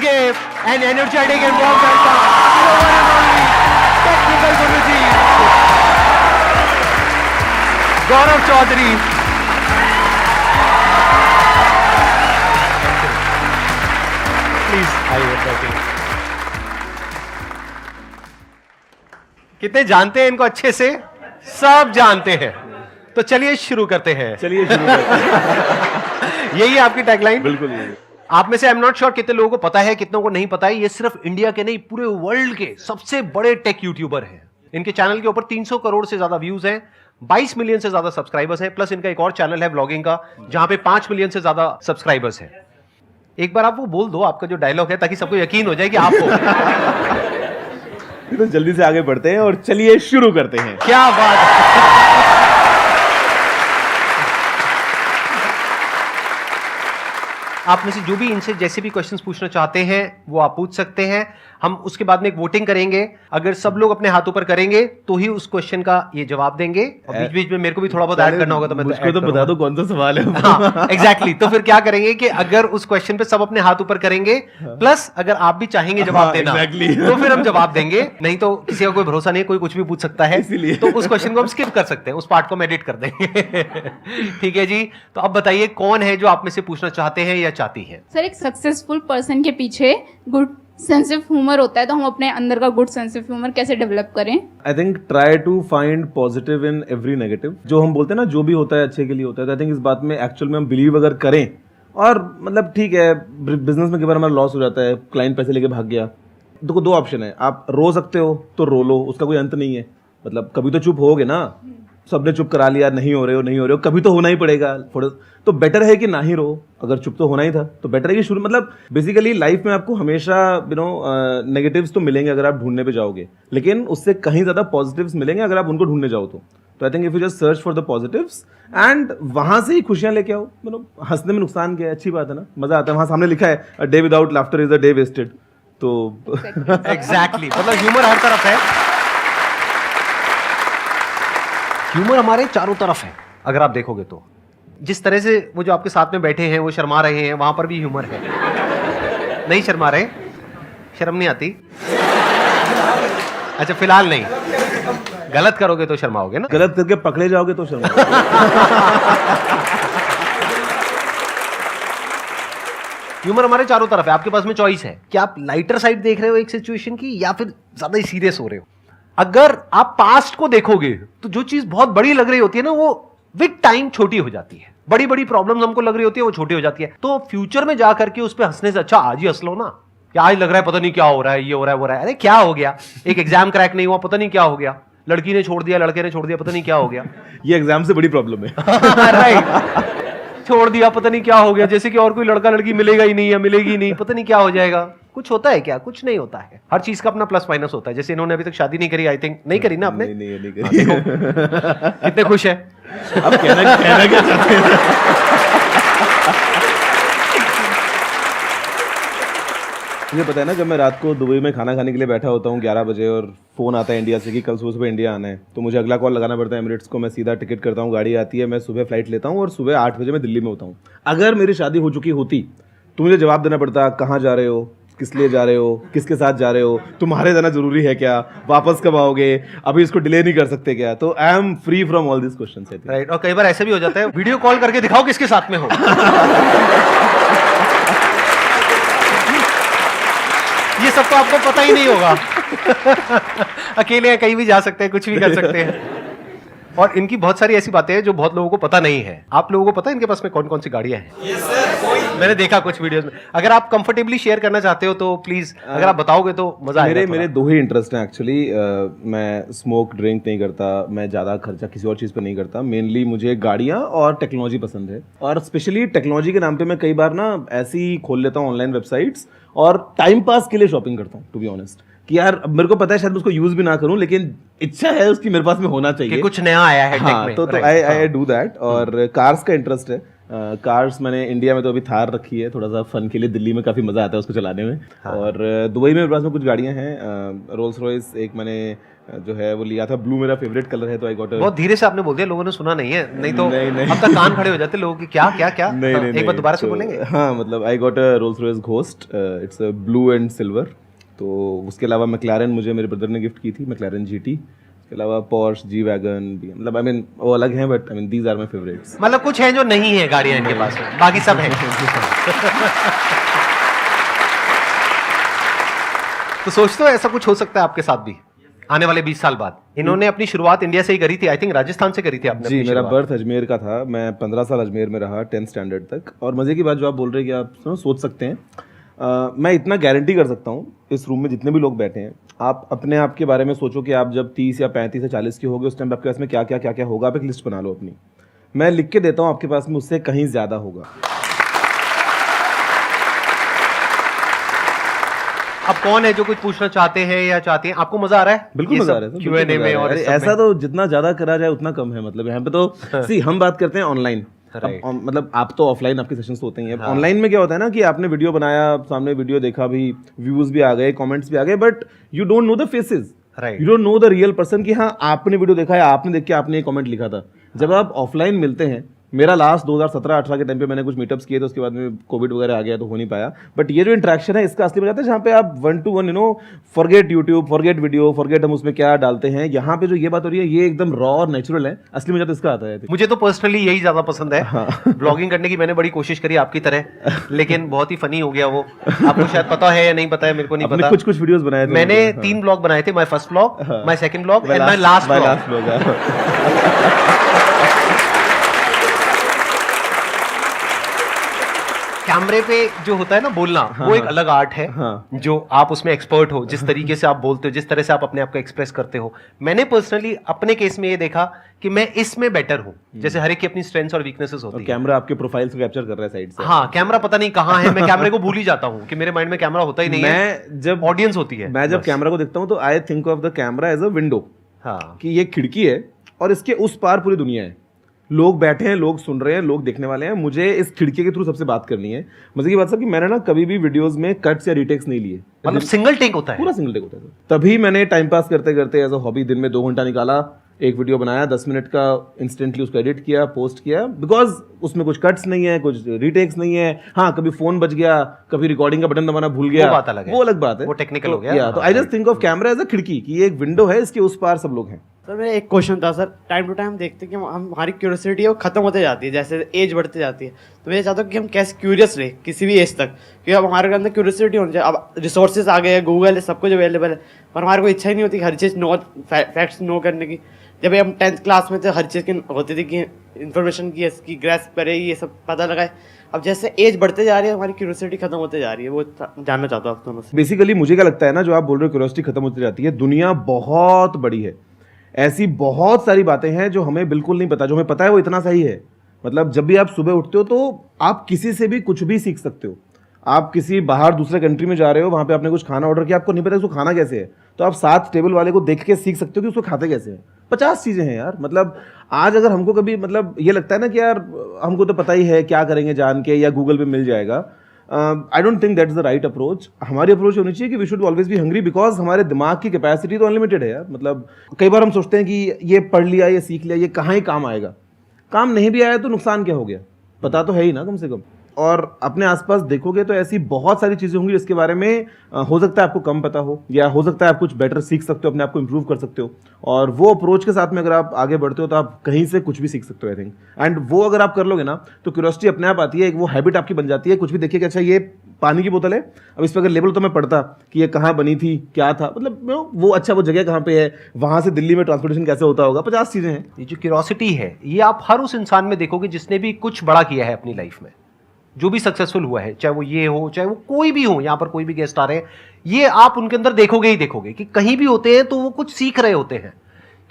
give an energetic and warm welcome to the one and only technical Guruji, Gaurav Chaudhary. Please, आइए। कितने जानते हैं इनको अच्छे से? सब जानते हैं। तो चलिए शुरू करते हैं। यही है आपकी टैगलाइन? बिल्कुल यही। आप में से आई एम नॉट श्योर कितने लोगों को पता है, कितनों को नहीं पता है। ये सिर्फ इंडिया के नहीं, पूरे वर्ल्ड के सबसे बड़े टेक यूट्यूबर हैं। इनके चैनल के ऊपर 300 करोड़ से ज्यादा व्यूज हैं, 22 मिलियन से ज्यादा सब्सक्राइबर्स हैं, प्लस इनका एक और चैनल है व्लॉगिंग का जहां पे 5 मिलियन से ज्यादा सब्सक्राइबर्स हैं। एक बार आप वो बोल दो, आपका जो डायलॉग है, ताकि सबको यकीन हो जाए कि आप हो। तो जल्दी से आगे बढ़ते हैं और चलिए शुरू करते हैं। क्या बात है। आप में से जो भी इनसे जैसे भी क्वेश्चंस पूछना चाहते हैं वो आप पूछ सकते हैं। हम उसके बाद में एक वोटिंग करेंगे। अगर सब लोग अपने हाथ ऊपर करेंगे तो ही उस क्वेश्चन का ये जवाब देंगे। और बीच बीच में मेरे को भी थोड़ा बहुत ऐड करना होगा, तो मैं मुझको तो बता दो कौन सा सवाल है। हाँ, एग्जैक्टली। तो फिर क्या करेंगे कि अगर उस क्वेश्चन पे सब अपने हाथ ऊपर करेंगे, प्लस अगर आप भी चाहेंगे जवाब देना, तो फिर हम जवाब देंगे। नहीं तो किसी का कोई भरोसा नहीं है, कोई कुछ भी पूछ सकता है, तो उस क्वेश्चन को हम स्किप कर सकते हैं, उस पार्ट को हम एडिट कर देंगे। ठीक है जी। तो अब बताइए कौन है जो आप में से पूछना चाहते हैं या चाहती है? सर, एक सक्सेसफुल पर्सन के पीछे गुड सेंस ऑफ ह्यूमर होता है, तो हम अपने अंदर का गुड सेंस ऑफ ह्यूमर कैसे डेवलप करें? I think try to find positive in every negative. जो हम बोलते हैं ना, जो भी होता है अच्छे के लिए होता है। आई थिंक इस बात में एक्चुअल में हम बिलीव अगर करें, और मतलब ठीक है, बिजनेस में कई बार हमारा लॉस हो जाता है, क्लाइंट पैसे लेके भाग गया, तो दो ऑप्शन है। आप रो सकते हो तो रो लो, उसका कोई अंत नहीं है। मतलब कभी तो चुप होगे ना, सबने चुप करा लिया, नहीं हो रहे हो, कभी तो होना ही पड़ेगा। थोड़ा तो बेटर है कि ना ही रो। अगर चुप तो होना ही था तो बेटर है कि शुरू, मतलब बेसिकली लाइफ में आपको हमेशा नेगेटिव्स तो मिलेंगे अगर आप ढूंढने पे जाओगे, लेकिन उससे कहीं ज्यादा पॉजिटिव्स मिलेंगे अगर आप उनको ढूंढने जाओ तो I think if you just search for the positives and वहां से ही खुशियां लेके आओ। मतलब हंसने में नुकसान क्या है, अच्छी बात है ना, मजा आता है। वहां सामने लिखा है a day without laughter is a day wasted. तो एग्जैक्टली मतलब ह्यूमर हर तरफ है। ह्यूमर हमारे चारों तरफ है। अगर आप देखोगे तो जिस तरह से वो जो आपके साथ में बैठे हैं वो शर्मा रहे हैं, वहां पर भी ह्यूमर है। नहीं शर्मा रहे? शर्म नहीं आती? अच्छा, फिलहाल नहीं। गलत करोगे तो शर्माओगे ना? गलत करके पकड़े जाओगे तो शर्मा। ह्यूमर हमारे चारों तरफ है। आपके पास में चॉइस है कि आप लाइटर साइड देख रहे हो एक सिचुएशन की, या फिर ज्यादा ही सीरियस हो रहे हो। अगर आप पास्ट को देखोगे तो जो चीज बहुत बड़ी लग रही होती है ना, वो विद टाइम छोटी हो जाती है। बड़ी बड़ी प्रॉब्लम्स हमको लग रही होती है, वो छोटी हो जाती है। तो फ्यूचर में जाकर के उस पर हंसने से अच्छा आज ही हंस लो ना। क्या आज लग रहा है पता नहीं क्या हो रहा है, ये हो रहा है, वो रहा है, अरे क्या हो गया? एक एग्जाम क्रैक नहीं हुआ, पता नहीं क्या हो गया। लड़की ने छोड़ दिया, लड़के ने छोड़ दिया, पता नहीं क्या हो गया। ये एग्जाम से बड़ी प्रॉब्लम है। राइट। छोड़ दिया, पता नहीं क्या हो गया। जैसे कि और कोई लड़का लड़की मिलेगा ही नहीं या मिलेगी ही नहीं, पता नहीं क्या हो जाएगा। कुछ होता है क्या? कुछ नहीं होता है। हर चीज का अपना प्लस माइनस होता है। जैसे इन्होंने अभी तक शादी नहीं करी, आई थिंक नहीं करी ना आपने? नहीं करी। कितने खुश है? अब कहना क्या चाहते हैं? मुझे पता है ना, जब मैं रात को दुबई में खाना खाने के लिए बैठा होता हूँ 11 बजे और फोन आता है इंडिया से कि कल सुबह इंडिया आना है, तो मुझे अगला कॉल लगाना पड़ता है एमिरेट्स को। मैं सीधा टिकट करता हूँ, गाड़ी आती है, मैं सुबह फ्लाइट लेता हूँ और सुबह 8 बजे मैं दिल्ली में होता हूँ। अगर मेरी शादी हो चुकी होती तो मुझे जवाब देना पड़ता, कहाँ जा रहे हो, किस लिए जा रहे हो, किसके साथ जा रहे हो, तुम्हारे जाना जरूरी है क्या, वापस कब आओगे, अभी इसको डिले नहीं कर सकते क्या? तो I am free from all this questions. Right. और कई बार ऐसे भी हो जाता है, वीडियो कॉल करके दिखाओ किसके साथ में हो। ये सब तो आपको पता ही नहीं होगा। अकेले कहीं भी जा सकते हैं, कुछ भी कर सकते हैं। और इनकी बहुत सारी ऐसी बातें हैं जो बहुत लोगों को पता नहीं है। आप लोगों को पता है इनके पास में कौन कौन सी गाड़ियां हैं? yes, sir, मैंने देखा कुछ वीडियोस में। अगर आप कंफर्टेबली शेयर करना चाहते हो तो प्लीज, अगर आप बताओगे तो मजा आएगा। मेरे दो ही इंटरेस्ट हैं एक्चुअली। मैं स्मोक ड्रिंक नहीं करता, मैं ज़्यादा खर्चा किसी और चीज़ पर नहीं करता। मेनली मुझे गाड़ियाँ और टेक्नोलॉजी पसंद है, और स्पेशली टेक्नोलॉजी के नाम पे मैं कई बार ना ऐसे ही खोल लेता हूँ ऑनलाइन वेबसाइट्स और टाइम पास के लिए शॉपिंग करता हूँ, टू बी ऑनेस्ट। कि यार मेरे को पता है शायद उसको यूज भी ना करूं, लेकिन इच्छा है उसकी मेरे पास में होना चाहिए कि कुछ नया आया है हाँ, टेक में। तो आई डू दैट। और कार्स का इंटरेस्ट है, कार्स मैंने इंडिया में तो अभी थार रखी है, थोड़ा सा फन के लिए। दिल्ली में काफ़ी मज़ा आता है उसको चलाने में। और दुबई में मेरे पास में कुछ गाड़ियाँ हैं। रोल्स रॉयस एक मैंने जो है वो लिया था, ब्लू मेरा फेवरेट कलर है, तो आई गॉट बहुत धीरे से आपने बोल दिया, लोगों ने सुना नहीं है, नहीं तो नहीं। अब तक कान खड़े हो जाते लोगों की, क्या क्या क्या। नहीं, एक बार दोबारा से बोलेंगे। हाँ, मतलब I got a Rolls Royce ghost, it's blue and silver. तो उसके अलावा मैक्लारेन मुझे मेरे ब्रदर ने गिफ्ट की थी, मैक्लारेन जीटी। उसके अलावा पोर्श, जी वैगन भी, मतलब आई मीन वो अलग हैं, but I mean these are my favourites. मतलब कुछ है जो नहीं है गाड़ियां इनके पास में, बाकी सब है। तो सोचते हो ऐसा कुछ हो सकता है आपके साथ भी आने वाले 20 साल बाद? इन्होंने अपनी शुरुआत इंडिया से ही करी थी, आई थिंक राजस्थान से करी थी आपने। जी, मेरा बर्थ अजमेर का था। मैं 15 साल अजमेर में रहा 10th स्टैंडर्ड तक। और मज़े की बात जो आप बोल रहे हैं कि आप सोच सकते हैं, मैं इतना गारंटी कर सकता हूँ, इस रूम में जितने भी लोग बैठे हैं, आप अपने आप के बारे में सोचो कि आप जब 30 या 35 या 40 के होगे, उस टाइम आपके पास में क्या क्या होगा। आप एक लिस्ट बना लो अपनी, मैं लिख के देता हूँ, आपके पास में उससे कहीं ज़्यादा होगा। अब कौन है जो कुछ पूछना चाहते हैं या चाहती हैं? आपको मजा आ रहा है? बिल्कुल मजा आ रहा है, Q&A में। और ऐसा तो जितना ज्यादा करा जाए उतना कम है। मतलब यहाँ पे तो सी हम बात करते हैं ऑनलाइन, मतलब आप तो ऑफलाइन आपके सेशंस होते हैं। ऑनलाइन में क्या होता है ना कि आपने वीडियो बनाया, सामने वीडियो देखा भी, व्यूज भी आ गए, कमेंट्स भी आ गए, but you don't know the faces, you don't know the real person कि हाँ आपने वीडियो देखा है, आपने देख के आपने ये कमेंट लिखा था। जब आप ऑफलाइन मिलते हैं, मेरा लास्ट 2017-18 के टाइम पे मैंने कुछ मीटअप्स किए थे, उसके बाद में कोविड वगैरह आ गया तो हो नहीं पाया। बट ये जो इंटरेक्शन है इसका असली मजा आता है जहाँ पे आप 1 to 1 forget YouTube, forget video, forget हम उसमें क्या डालते हैं। यहाँ पे जो ये बात हो रही है ये एकदम रॉ और नेचुरल है, असली मजा तो इसका आता है। मुझे तो पर्सनली यही ज्यादा पसंद है। ब्लॉगिंग करने की मैंने बड़ी कोशिश करी आपकी तरह, लेकिन बहुत ही फनी हो गया वो। आपको शायद पता है या नहीं पता है, मेरे को नहीं पता। कुछ वीडियोस बनाए थे मैंने 3 ब्लॉग बनाए थे, my first blog, my second blog and my last blog. कैमरे पे जो होता है ना बोलना, वो एक अलग आर्ट है। जो आप उसमें एक्सपर्ट हो, जिस तरीके से आप बोलते हो, जिस तरह से आप अपने आप को एक्सप्रेस करते हो। मैंने पर्सनली अपने केस में ये देखा कि मैं इसमें बेटर हूँ। जैसे हर एक की अपनी स्ट्रेंथ्स और वीकनेसेस होती है। कैमरा आपके प्रोफाइल को कैप्चर कर रहा है साइड से। हाँ, कैमरा पता नहीं कहाँ है, मैं कैमरे को भूल ही जाता हूँ कि मेरे माइंड में कैमरा होता ही नहीं है। जब ऑडियंस होती है, मैं जब कैमरा को देखता हूँ तो I think of the camera as a window, कि ये खिड़की है और इसके उस पार पूरी दुनिया है। लोग बैठे हैं, लोग सुन रहे हैं, लोग देखने वाले हैं। मुझे इस खिड़की के थ्रू सबसे बात करनी है। मजे की बात सर कि मैंने ना कभी भी वीडियोस में कट्स या रीटेक्स नहीं लिए। मतलब सिंगल टेक होता है, पूरा सिंगल टेक होता है। तभी मैंने टाइम पास करते करते एज अ हॉबी दिन में 2 घंटा निकाला, एक वीडियो बनाया 10 मिनट का, इंस्टेंटली उसको एडिट किया, पोस्ट किया। बिकॉज उसमें कुछ कट्स नहीं है, कुछ रीटेक्स नहीं है। हाँ, कभी फोन बच गया, कभी रिकॉर्डिंग का बटन दबाना भूल गया, वो बात अलग है, वो अलग बात है, वो टेक्निकल हो गया। तो I just think of camera as a खिड़की, कि ये एक विंडो है, इसके उस पार सब लोग हैं। सर मेरा एक क्वेश्चन था सर, टाइम टू टाइम देखते हैं कि हमारी क्यूरियोसिटी है वो खत्म होते जाती है, जैसे एज बढ़ती जाती है। तो मैं चाहता हूँ कि हम कैसे क्यूरियस रहे किसी भी एज तक, क्योंकि अब हमारे अंदर क्यूरियोसिटी होनी चाहिए। अब रिसोर्सेज आ गए हैं, गूगल है, सब कुछ अवेलेबल है, पर हमारे को इच्छा ही नहीं होती हर चीज़ फैक्ट्स नो करने की। जब हम 10th क्लास में थे, हर चीज़ की होती थी कि इन्फॉर्मेशन की इसकी ग्रेस्प करे, ये सब पता लगाए। अब जैसे एज बढ़ते जा रही है, हमारी क्यूरियोसिटी खत्म होते जा रही है, वो जानना चाहता हूँ आप दोनों से। बेसिकली मुझे क्या लगता है ना, जो आप बोल रहे हो क्यूरियोसिटी खत्म होती जाती है, दुनिया बहुत बड़ी है, ऐसी बहुत सारी बातें हैं जो हमें बिल्कुल नहीं पता। जो हमें पता है वो इतना सही है। मतलब जब भी आप सुबह उठते हो तो आप किसी से भी कुछ भी सीख सकते हो। आप किसी बाहर दूसरे कंट्री में जा रहे हो, वहाँ पे आपने कुछ खाना ऑर्डर किया, आपको नहीं पता उसको खाना कैसे है, तो आप साथ टेबल वाले को देख के सीख सकते हो कि उसको खाते कैसे हैं। 50 चीज़ें हैं यार। मतलब आज अगर हमको कभी मतलब ये लगता है ना कि यार हमको तो पता ही है, क्या करेंगे जान के, या गूगल पे मिल जाएगा। I don't think that is the right approach. हमारी अप्रोच होनी चाहिए कि we should always be hungry, because हमारे दिमाग की कैपेसिटी तो अनलिमिटेड है यार। मतलब कई बार हम सोचते हैं कि ये पढ़ लिया, ये सीख लिया, ये कहाँ ही काम आएगा। काम नहीं भी आया तो नुकसान क्या हो गया, पता तो है ही ना कम से कम। और अपने आसपास देखोगे तो ऐसी बहुत सारी चीज़ें होंगी जिसके बारे में हो सकता है आपको कम पता हो, या हो सकता है आप कुछ बेटर सीख सकते हो, अपने आप को इम्प्रूव कर सकते हो। और वो अप्रोच के साथ में अगर आप आगे बढ़ते हो तो आप कहीं से कुछ भी सीख सकते हो, आई थिंक। एंड वो अगर आप कर लोगे ना तो क्यूरियोसिटी अपने आप आती है, एक वो हैबिट आपकी बन जाती है। कुछ भी देखिए कि अच्छा ये पानी की बोतल है, अब इस पर अगर लेबल तो मैं पढ़ता कि ये कहाँ बनी थी, क्या था, मतलब वो अच्छा वो जगह कहाँ पे है, वहाँ से दिल्ली में ट्रांसपोर्टेशन कैसे होता होगा, 50 चीज़ें हैं। ये जो क्यूरियोसिटी है ये आप हर उस इंसान में देखोगे जिसने भी कुछ बड़ा किया है अपनी लाइफ में, जो भी सक्सेसफुल हुआ है, चाहे वो ये हो चाहे वो कोई भी हो। यहाँ पर कोई भी गेस्ट आ रहे हैं, ये आप उनके अंदर देखोगे ही देखोगे कि कहीं भी होते हैं तो वो कुछ सीख रहे होते हैं।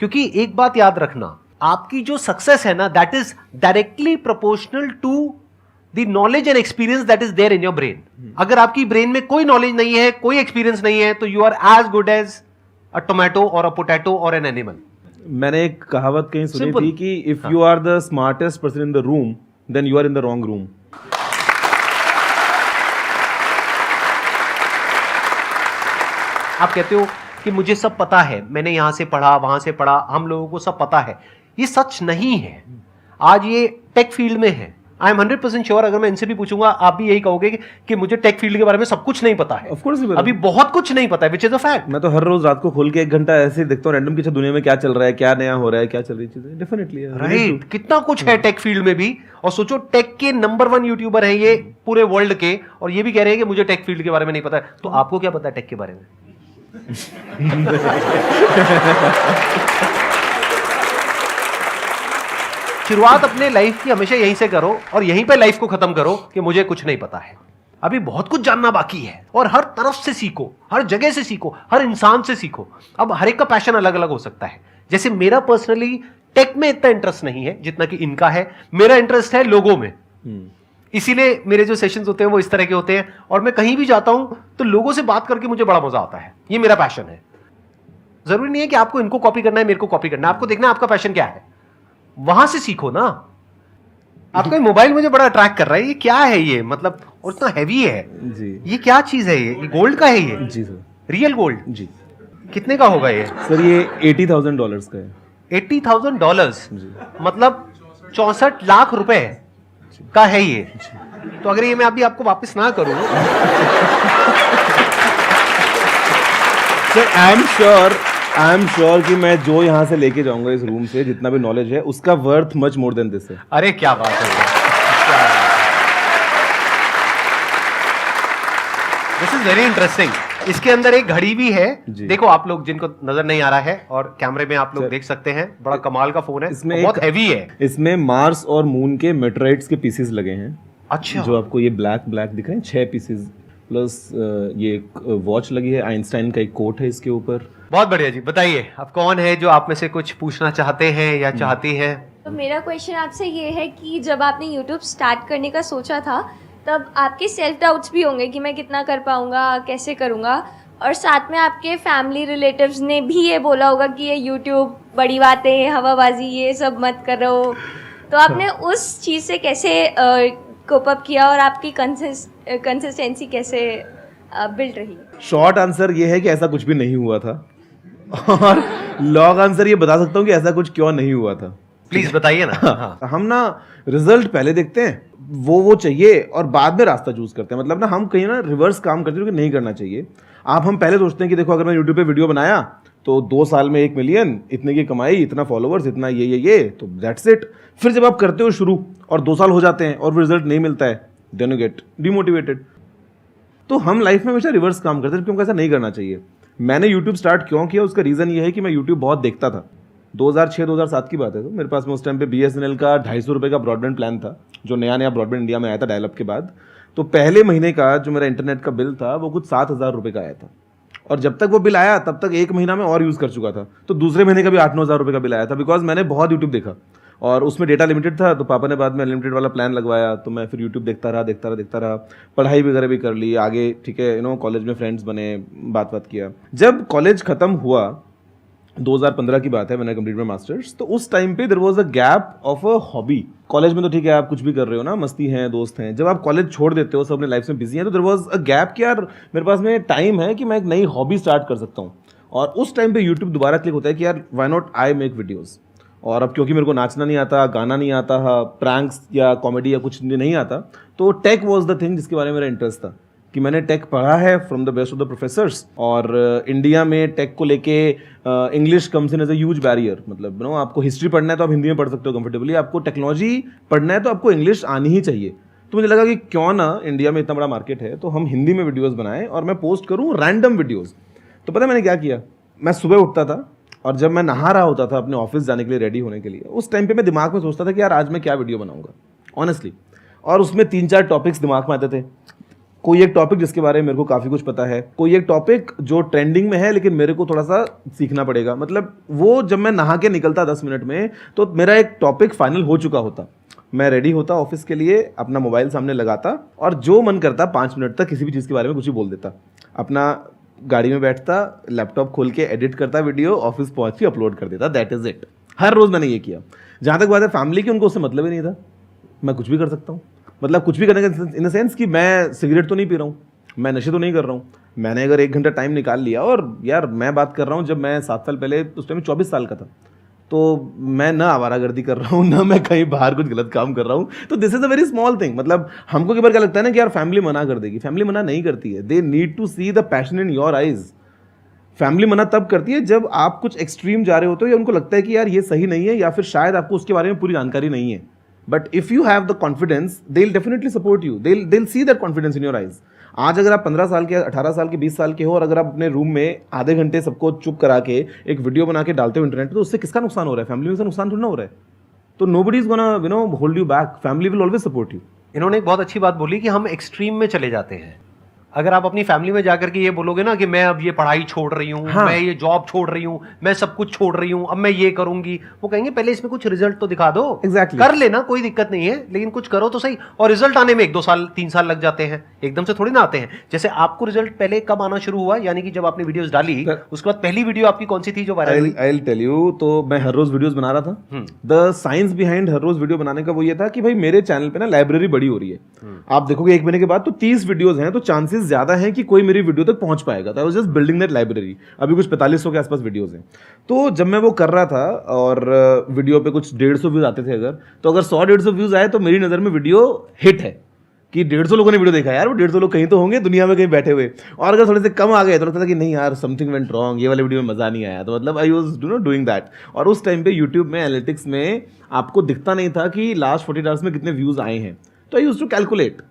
क्योंकि एक बात याद रखना, आपकी जो सक्सेस है ना, that is directly proportional to the knowledge and experience that is there in your brain. अगर आपकी ब्रेन में कोई नॉलेज नहीं है, कोई एक्सपीरियंस नहीं है, तो you are as good as a tomato और अ पोटैटो और एन एनिमल। मैंने एक कहावत कहीं सुनी Simple. थी कि if you are the smartest person in the room, then you are in the wrong room. आप कहते हो कि मुझे सब पता है, मैंने यहां से पढ़ा वहां से पढ़ा, हम लोगों को सब पता है। ये सच नहीं है। आज ये टेक फील्ड में है। आई एम 100% श्योर, अगर मैं इनसे भी पूछूंगा आप भी यही कहोगे कि मुझे टेक फील्ड के बारे में सब कुछ नहीं पता है। Of course ही पता। अभी बहुत कुछ नहीं पता है, विच इज अ फैक्ट। मैं तो हर रोज रात को खोल के 1 घंटा ऐसे ही देखता हूँ रैंडम कि अच्छा दुनिया में क्या चल रहा है, क्या नया हो रहा है, क्या चल रही चीजें। डेफिनेटली राइट, कितना कुछ है टेक फील्ड में भी। और सोचो टेक के नंबर 1 यूट्यूबर है ये पूरे वर्ल्ड के, और ये भी कह रहे हैं कि मुझे टेक फील्ड के बारे में नहीं पता है। तो आपको क्या पता है टेक के बारे में? शुरुआत अपने लाइफ की हमेशा यहीं से करो और यहीं पे लाइफ को खत्म करो कि मुझे कुछ नहीं पता है। अभी बहुत कुछ जानना बाकी है, और हर तरफ से सीखो, हर जगह से सीखो, हर इंसान से सीखो। अब हर एक का पैशन अलग अलग हो सकता है। जैसे मेरा पर्सनली टेक में इतना इंटरेस्ट नहीं है जितना कि इनका है। मेरा इंटरेस्ट है लोगों में, इसीलिए मेरे जो सेशंस होते हैं वो इस तरह के होते हैं। और मैं कहीं भी जाता हूं तो लोगों से बात करके मुझे बड़ा मजा आता है। ये मेरा पैशन है। जरूरी नहीं है कि आपको इनको कॉपी करना है, मेरे को कॉपी करना है। आपको देखना है आपका पैशन क्या है, वहां से सीखो ना। आपका मोबाइल मुझे बड़ा अट्रैक्ट कर रहा है। ये क्या है ये, मतलब और इतना हैवी है जी। ये क्या चीज है? ये गोल्ड का है ये? जी सर। Real gold? जी। कितने का होगा ये? सर ये $80,000 का है। $80,000 जी। मतलब 64 लाख रुपए का है ये। तो अगर ये मैं अभी आपको वापस ना करूं सर आई एम श्योर कि मैं जो यहाँ से लेके जाऊंगा इस रूम से जितना भी नॉलेज है उसका worth much more than this है। अरे क्या बात है, दिस इज वेरी इंटरेस्टिंग। इसके अंदर एक घड़ी भी है, देखो आप लोग जिनको नजर नहीं आ रहा है, और कैमरे में आप लोग देख सकते हैं। बड़ा कमाल का फोन है, इसमें बहुत हैवी है। इसमें मार्स और मून के मेटेराइट्स के पीसेस लगे हैं। अच्छा, जो आपको ये ब्लैक दिख रहे हैं 6 पीसेस, प्लस ये एक वॉच लगी है, आइंस्टाइन का एक कोट है इसके ऊपर। बहुत बढ़िया जी। बताइए अब कौन है जो आप में से कुछ पूछना चाहते हैं या चाहती हैं? तो मेरा क्वेश्चन आपसे ये है कि जब आपने यूट्यूब स्टार्ट करने का सोचा था तब आपके सेल्फ डाउट्स भी होंगे कि मैं कितना कर पाऊँगा, कैसे करूँगा, और साथ में आपके फैमिली रिलेटिव्स ने भी ये बोला होगा कि ये यूट्यूब बड़ी बातें, हवाबाजी, ये सब मत करो। तो आपने उस चीज़ से कैसे कोप अप किया और आपकी कंसिस्टेंसी कैसे बिल्ड रही? शॉर्ट आंसर ये है कि ऐसा कुछ भी नहीं हुआ था, और लॉन्ग आंसर ये बता सकता हूँ कि ऐसा कुछ क्यों नहीं हुआ था। प्लीज बताइए ना। हाँ। हम ना रिजल्ट पहले देखते हैं, वो चाहिए, और बाद में रास्ता चूज करते हैं। मतलब ना हम कहीं ना रिवर्स काम करते हैं, नहीं करना चाहिए। हम पहले सोचते हैं कि देखो अगर मैं यूट्यूब पे वीडियो बनाया तो 2 साल में 1 मिलियन, इतने की कमाई, इतना फॉलोवर्स, इतना ये तो दैट्स इट। फिर जब आप करते हो शुरू और 2 साल हो जाते हैं और रिजल्ट नहीं मिलता है, देन यू गेट डिमोटिवेटेड। तो हम लाइफ में हमेशा रिवर्स काम करते हैं, क्योंकि ऐसा नहीं करना चाहिए। मैंने यूट्यूब स्टार्ट क्यों किया, उसका रीज़न ये है कि मैं यूट्यूब बहुत देखता था। 2006-2007 की बात है। तो मेरे पास में उस टाइम पे BSNL का 250 रुपये का ब्रॉडबैंड प्लान था, जो नया ब्रॉडबैंड इंडिया में आया था डायलअप के बाद। तो पहले महीने का जो मेरा इंटरनेट का बिल था वो कुछ 7,000 रुपये का आया था, और जब तक वो बिल आया तब तक 1 महीना में और यूज़ कर चुका था। तो दूसरे महीने का भी 8-9 हज़ार रुपये का बिल आया था, बिकॉज मैंने बहुत यूट्यूब देखा और उसमें डेटा लिमिटेड था। तो पापा ने बाद में अनलिमिटेड वाला प्लान लगवाया, तो मैं फिर यूट्यूब देखता रहा। पढ़ाई वगैरह भी कर ली आगे, ठीक है, कॉलेज में फ्रेंड्स बने, बात किया। जब कॉलेज खत्म हुआ, 2015 की बात है, मैंने कंप्लीट माई मास्टर्स। तो उस टाइम पे there was a gap of a hobby. College में तो ठीक है आप कुछ भी कर रहे हो ना, मस्ती है, दोस्त हैं। जब आप कॉलेज छोड़ देते हो, सब अपने लाइफ में बिजी हैं, तो देयर वाज अ गैप कि यार मेरे पास में टाइम है कि मैं एक नई हॉबी स्टार्ट कर सकता हूँ। और उस टाइम पे यूट्यूब दोबारा क्लिक होता है कि यार why not I make videos. और अब क्योंकि मेरे को नाचना नहीं आता, गाना नहीं आता, प्रैंक्स या कॉमेडी या कुछ नहीं आता, तो टेक वॉज द थिंग जिसके बारे में मेरा इंटरेस्ट था। कि मैंने टेक पढ़ा है from the best of the professors, और इंडिया में टेक को लेके English comes in as a huge barrier. मतलब आपको हिस्ट्री पढ़ना है तो आप हिंदी में पढ़ सकते हो कंफर्टेबली, आपको टेक्नोलॉजी पढ़ना है तो आपको इंग्लिश आनी ही चाहिए। तो मुझे लगा कि क्यों ना, इंडिया में इतना बड़ा मार्केट है तो हम हिंदी में वीडियोज़ बनाएं और मैं पोस्ट करूँ रैंडम वीडियोज़। तो पता है मैंने क्या किया, मैं सुबह उठता था और जब मैं नहा रहा होता था अपने ऑफिस जाने के लिए, रेडी होने के लिए, उस टाइम पे मैं दिमाग में सोचता था कि यार आज मैं क्या वीडियो बनाऊंगा ऑनेस्टली। और उसमें 3-4 टॉपिक्स दिमाग में आते थे। कोई एक टॉपिक जिसके बारे में मेरे को काफ़ी कुछ पता है, कोई एक टॉपिक जो ट्रेंडिंग में है लेकिन मेरे को थोड़ा सा सीखना पड़ेगा। मतलब वो जब मैं नहा के निकलता 10 मिनट में, तो मेरा एक टॉपिक फाइनल हो चुका होता। मैं रेडी होता ऑफिस के लिए, अपना मोबाइल सामने लगाता और जो मन करता 5 मिनट तक किसी भी चीज़ के बारे में कुछ ही बोल देता। अपना गाड़ी में बैठता, लैपटॉप खोल के एडिट करता वीडियो, ऑफिस पहुंच के अपलोड कर देता। That is it. हर रोज मैंने ये किया। जहां तक बात है फैमिली की, उनको उससे मतलब ही नहीं था। मैं कुछ भी कर सकता हूँ। मतलब कुछ भी करने का इन द सेंस कि मैं सिगरेट तो नहीं पी रहा हूँ, मैं नशे तो नहीं कर रहा हूँ, मैंने अगर 1 घंटा टाइम निकाल लिया, और यार मैं बात कर रहा हूँ जब मैं 7 साल पहले, उस टाइम 24 साल का था, तो मैं ना आवारागर्दी कर रहा हूँ, ना मैं कहीं बाहर कुछ गलत काम कर रहा हूँ। तो this is a very small thing. मतलब हमको कई बार क्या लगता है ना कि यार फैमिली मना कर देगी, फैमिली मना नहीं करती है। They need to see the passion in your eyes. Family मना तब करती है जब आप कुछ एक्सट्रीम जा रहे होते हो या उनको लगता है कि यार ये सही नहीं है, या फिर शायद आपको उसके बारे में पूरी जानकारी नहीं है। But if you have the confidence, they will definitely support you, they will see that confidence in your eyes. आज अगर आप 15 साल के, 18 साल के, 20 साल के हो, और अगर आप अपने रूम में आधे घंटे सबको चुप करा के एक वीडियो बना के डालते हो इंटरनेट पे, तो उससे किसका नुकसान हो रहा है? फैमिली में से नुकसान थोड़ा ना हो रहा है। तो nobody is gonna hold you back, family will always support you. इन्होंने एक बहुत अच्छी बात बोली कि हम एक्सट्रीम में चले जाते हैं। अगर आप अपनी फैमिली में जाकर के ये बोलोगे ना कि मैं अब ये पढ़ाई छोड़ रही हूँ, हाँ। मैं ये जॉब छोड़ रही हूँ, मैं सब कुछ छोड़ रही हूँ, अब मैं ये करूंगी, वो कहेंगे पहले इसमें कुछ रिजल्ट तो दिखा दो। Exactly. कर लेना, कोई दिक्कत नहीं है, लेकिन कुछ करो तो सही। और रिजल्ट आने में 1-2 साल 3 साल लग जाते हैं, एकदम से थोड़ी ना आते हैं। जैसे आपको रिजल्ट पहले कब आना शुरू हुआ, यानी कि जब आपने वीडियोस डाली उसके बाद पहली वीडियो आपकी कौन सी थी जो वायरल हुई? I will tell you. तो मैं हर रोज वीडियोस बना रहा था। द साइंस बिहाइंड हर रोज वीडियो बनाने का वो ये था कि भाई मेरे चैनल पे ना लाइब्रेरी बड़ी हो रही है। आप देखोगे 1 महीने के बाद तो 30 वीडियोस हैं, तो चांसेस ज्यादा हैं कि कोई मेरी वीडियो तक पहुंच पाएगा। तो I was just building that library. अभी कुछ 4500 के आसपास वीडियोस हैं। तो जब मैं वो कर रहा था और वीडियो पे कुछ 150 व्यूज आते थे, अगर 100-150 व्यूज आए तो मेरी नजर में वीडियो हिट है कि 150 लोगों ने वीडियो देखा। यार वो 150 लोग कहीं तो होंगे दुनिया में, कहीं बैठे हुए। और अगर थोड़े से कम आ गए तो लगता था कि नहीं यार समथिंग वेंट रॉन्ग, ये वाले वीडियो में मजा नहीं आया। तो मतलब आई वाज डूइंग दैट। और उस टाइम पे यूट्यूब में एनालिटिक्स में आपको दिखता नहीं था कि लास्ट 48 आवर्स में कितने व्यूज आए हैं। तो I used to calculate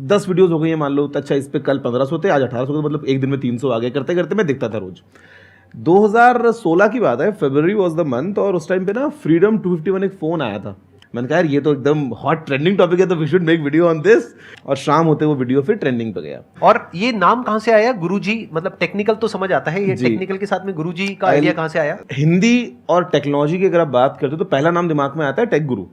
10 videos हो गई है मान लो, तो अच्छा इस पे कल 1500 थे, आज 1800 थे, मतलब एक दिन में 300 आ गए। करते करते मैं दिखता था रोज। 2016 की बात है, फरवरी वाज द मंथ, और उस टाइम पे ना फ्रीडम 251 एक फोन आया था। मैंने कहा यार ये तो एकदम हॉट ट्रेंडिंग टॉपिक है, तो we should make video on this. और शाम होते वो वीडियो फिर ट्रेंडिंग पे गया। और ये नाम कहां से आया गुरुजी? मतलब टेक्निकल तो समझ आता है, ये टेक्निकल के साथ में गुरुजी का आइडिया कहां से आया? हिंदी और टेक्नोलॉजी की अगर आप बात करते हो तो पहला नाम दिमाग में आता है टेक गुरु,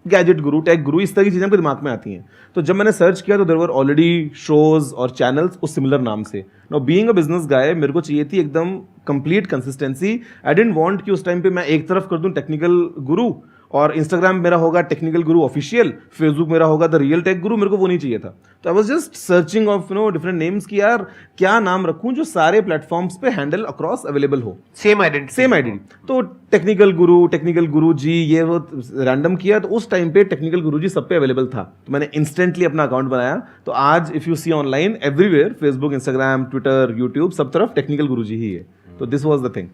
गैजेट गुरु, टेक गुरु, इस तरह की चीजें हमको दिमाग में आती हैं। तो जब मैंने सर्च किया तो देयर वर ऑलरेडी शोज और चैनल्स उस सिमिलर नाम से। Now being a business guy, मेरे को चाहिए थी एकदम complete consistency. I didn't want कि उस टाइम पे मैं एक तरफ कर दूं टेक्निकल गुरु और इंस्टाग्राम मेरा होगा टेक्निकल गुरु ऑफिशियल, फेसबुक मेरा होगा द रियल टेक गुरु। मेरे को वो नहीं चाहिए था। तो I was just searching of different names कि यार क्या नाम रखूं जो सारे प्लेटफॉर्म्स पे हैंडल अक्रॉस अवेलेबल हो, सेम आइडेंटिटी। तो टेक्निकल गुरु जी ये वो रैंडम किया, तो उस टाइम पे टेक्निकल गुरु जी सब पे अवेलेबल था। तो मैंने इंस्टेंटली अपना अकाउंट बनाया। तो आज if you see online everywhere, Facebook, Instagram, Twitter, YouTube, सब तरफ टेक्निकल गुरु जी ही है। तो दिस वाज द थिंग।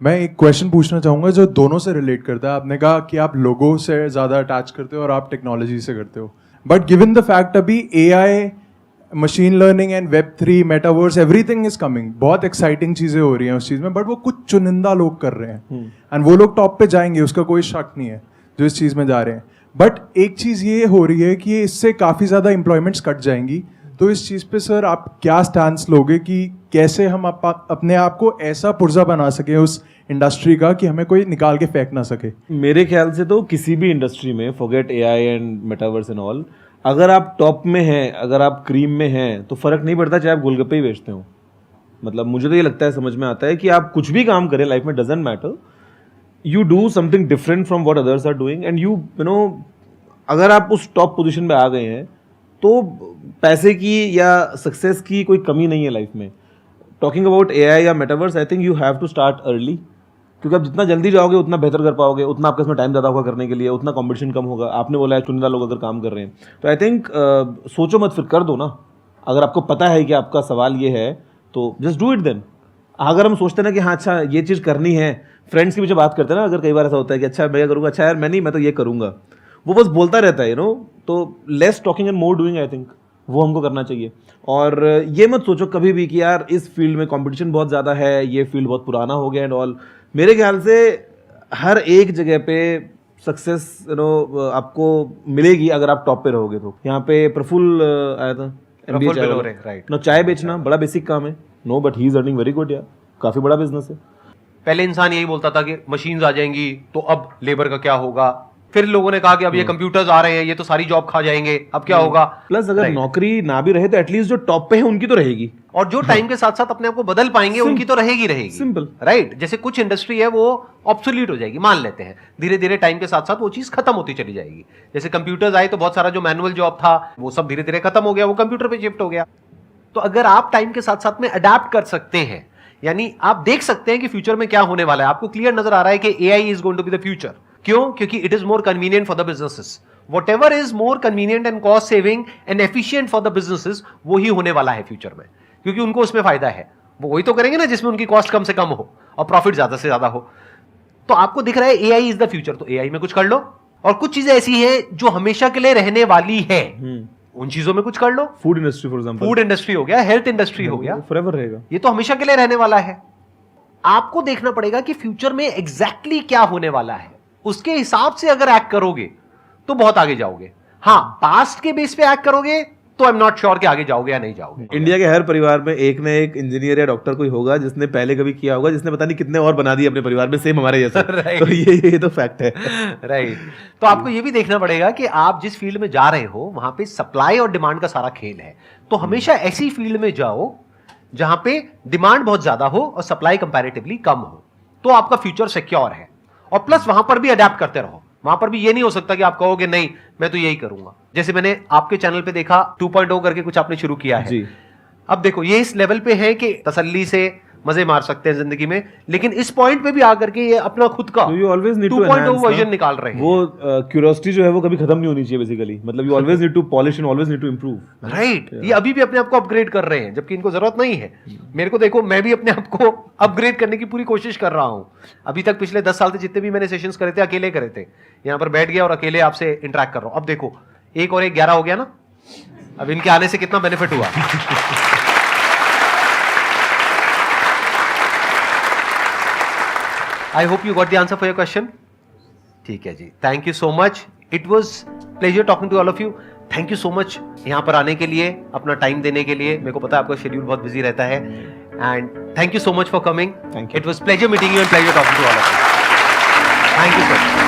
मैं एक क्वेश्चन पूछना चाहूँगा जो दोनों से रिलेट करता है। आपने कहा कि आप लोगों से ज़्यादा अटैच करते हो और आप टेक्नोलॉजी से करते हो, बट गिवन द फैक्ट अभी AI, machine learning and Web3, metaverse, everything is coming, बहुत एक्साइटिंग चीज़ें हो रही हैं उस चीज़ में, बट वो कुछ चुनिंदा लोग कर रहे हैं एंड वो लोग टॉप पे जाएंगे, उसका कोई शक नहीं है जो इस चीज़ में जा रहे हैं। बट एक चीज़ ये हो रही है कि इससे काफ़ी ज़्यादा एम्प्लॉयमेंट्स कट जाएंगी। तो इस चीज़ पे सर आप क्या स्टैंस लोगे कि कैसे हम अपने आप को ऐसा पुर्जा बना सके उस इंडस्ट्री का कि हमें कोई निकाल के फेंक ना सके? मेरे ख्याल से तो किसी भी इंडस्ट्री में, forget AI and metaverse and all, अगर आप टॉप में हैं, अगर आप क्रीम में हैं, तो फर्क नहीं पड़ता चाहे आप गोलगप्पे ही बेचते हो। मतलब मुझे तो ये लगता है, समझ में आता है कि आप कुछ भी काम करें लाइफ में, doesn't matter, you do something different from what others are doing and you know अगर आप उस टॉप पोजीशन पे आ गए हैं तो पैसे की या सक्सेस की कोई कमी नहीं है लाइफ में। टॉकिंग अबाउट AI या metaverse, I think you have to start early, क्योंकि आप जितना जल्दी जाओगे उतना बेहतर कर पाओगे, उतना आपके इसमें टाइम ज़्यादा होगा करने के लिए, उतना कंपटीशन कम होगा। आपने बोला है चुनिंदा लोग अगर काम कर रहे हैं, तो आई थिंक सोचो मत, फिर कर दो ना। अगर आपको पता है कि आपका सवाल ये है तो जस्ट डू इट देन। अगर हम सोचते हैं ना कि हाँ अच्छा ये चीज़ करनी है, फ्रेंड्स के पीछे बात करते हैं ना, अगर कई बार ऐसा होता है कि अच्छा मैं करूँगा, अच्छा यार मैं तो ये करूँगा, वो बस बोलता रहता है तो less talking and more doing, I think वो हमको करना चाहिए। और ये मत सोचो कभी भी कि यार इस फील्ड में कंपटीशन बहुत ज़्यादा है, ये फील्ड बहुत पुराना हो गया एंड ऑल। मेरे ख्याल से हर एक जगह पे सक्सेस आपको मिलेगी अगर आप टॉप पे रहोगे। तो यहाँ पे प्रफुल्ल आया था, MBA चाय बेचना बड़ा बेसिक काम है, no but he is earning very good यार, काफ़ी बड़ा बिजनेस है। पहले इंसान यही बोलता था कि मशीन्स आ जाएंगी तो अब लेबर का क्या होगा, फिर लोगों ने कहा कि अब ये कंप्यूटर्स आ रहे हैं, ये तो सारी जॉब खा जाएंगे, अब क्या होगा। प्लस अगर Right. नौकरी ना भी रहे तो एटलीस्ट जो टॉप पे है उनकी तो रहेगी। और जो टाइम के साथ साथ अपने आप को बदल पाएंगे उनकी तो रहेगी Simple. राइट। जैसे कुछ इंडस्ट्री है वो ऑब्सोल्यूट हो जाएगी, मान लेते हैं, धीरे धीरे टाइम के साथ साथ वो चीज खत्म होती चली जाएगी। जैसे कंप्यूटर्स आए तो बहुत सारा जो मैनुअल जॉब था वो सब धीरे धीरे खत्म हो गया, वो कंप्यूटर पे शिफ्ट हो गया। तो अगर आप टाइम के साथ साथ में अडेप्ट कर सकते हैं, यानी आप देख सकते हैं कि फ्यूचर में क्या होने वाला है, आपको क्लियर नजर आ रहा है कि AI is going to be the future. क्यों? क्योंकि it is more convenient for the businesses. Whatever is more convenient and cost saving and efficient for the businesses, वो ही होने वाला है फ्यूचर में, क्योंकि उनको उसमें फायदा है। वो वही तो करेंगे ना जिसमें उनकी कॉस्ट कम से कम हो और प्रॉफिट ज्यादा से ज्यादा हो। तो आपको दिख रहा है एआई इज द फ्यूचर, तो एआई में कुछ कर लो। और कुछ चीजें ऐसी हैं जो हमेशा के लिए रहने वाली है, उन चीजों में कुछ कर लो। Food industry for example, food industry हो गया, हेल्थ इंडस्ट्री हो गया, फॉरएवर रहेगा। ये तो हमेशा के लिए रहने वाला है। आपको देखना पड़ेगा कि फ्यूचर में एग्जैक्टली क्या होने वाला है, उसके हिसाब से अगर एक्ट करोगे तो बहुत आगे जाओगे। हाँ, पास्ट के बेस पे एक्ट करोगे तो आई एम नॉट श्योर कि आगे जाओगे या नहीं जाओगे। इंडिया के हर परिवार में एक ना एक इंजीनियर या डॉक्टर कोई होगा जिसने पहले कभी किया होगा, जिसने पता नहीं कितने और बना दिए अपने परिवार में सेम हमारे जैसे। Right. तो ये तो फैक्ट है। राइट। तो आपको ये भी देखना पड़ेगा कि आप जिस फील्ड में जा रहे हो वहां पे सप्लाई और डिमांड का सारा खेल है। तो हमेशा ऐसी फील्ड में जाओ जहां पे डिमांड बहुत ज्यादा हो और सप्लाई कंपैरेटिवली कम हो, तो आपका फ्यूचर सिक्योर है। और प्लस वहां पर भी अडेप्ट करते रहो। वहां पर भी ये नहीं हो सकता कि आप कहोगे नहीं मैं तो यही करूंगा। जैसे मैंने आपके चैनल पे देखा 2.0 करके कुछ आपने शुरू किया है जी। अब देखो ये इस लेवल पे है कि तसल्ली से मजे मार सकते हैं जिंदगी में, लेकिन इस पॉइंट पे भी आकर के ये अपना खुद का So you always need to 2.0 enhance version ना। निकाल रहे हैं। वो क्यूरियोसिटी जो है वो कभी खत्म नहीं होनी चाहिए बेसिकली। मतलब you always need to polish and always need to improve. Right. ये अभी भी अपने आप को अपग्रेड कर रहे हैं जबकि इनको जरूरत नहीं है। मेरे को देखो, मैं भी अपने आप को अपग्रेड करने की पूरी कोशिश कर रहा हूं। अभी तक पिछले 10 साल से जितने भी मैंने सेशंस करे थे अकेले करे थे, यहां पर बैठ गया और अकेले आपसे इंटरेक्ट कर रहा हूं। अब देखो 1 और 1 11 हो गया ना। अब इनके आने से कितना बेनिफिट हुआ। I hope you got the answer for your question. ठीक है जी, thank you so much. It was pleasure talking to all of you. Thank you so much यहाँ पर आने के लिए, अपना टाइम देने के लिए। मेरे को पता है आपका शेड्यूल बहुत बिजी रहता है, and thank you so much for coming. Thank you. It was pleasure meeting you and pleasure talking to all of you. Thank you so much.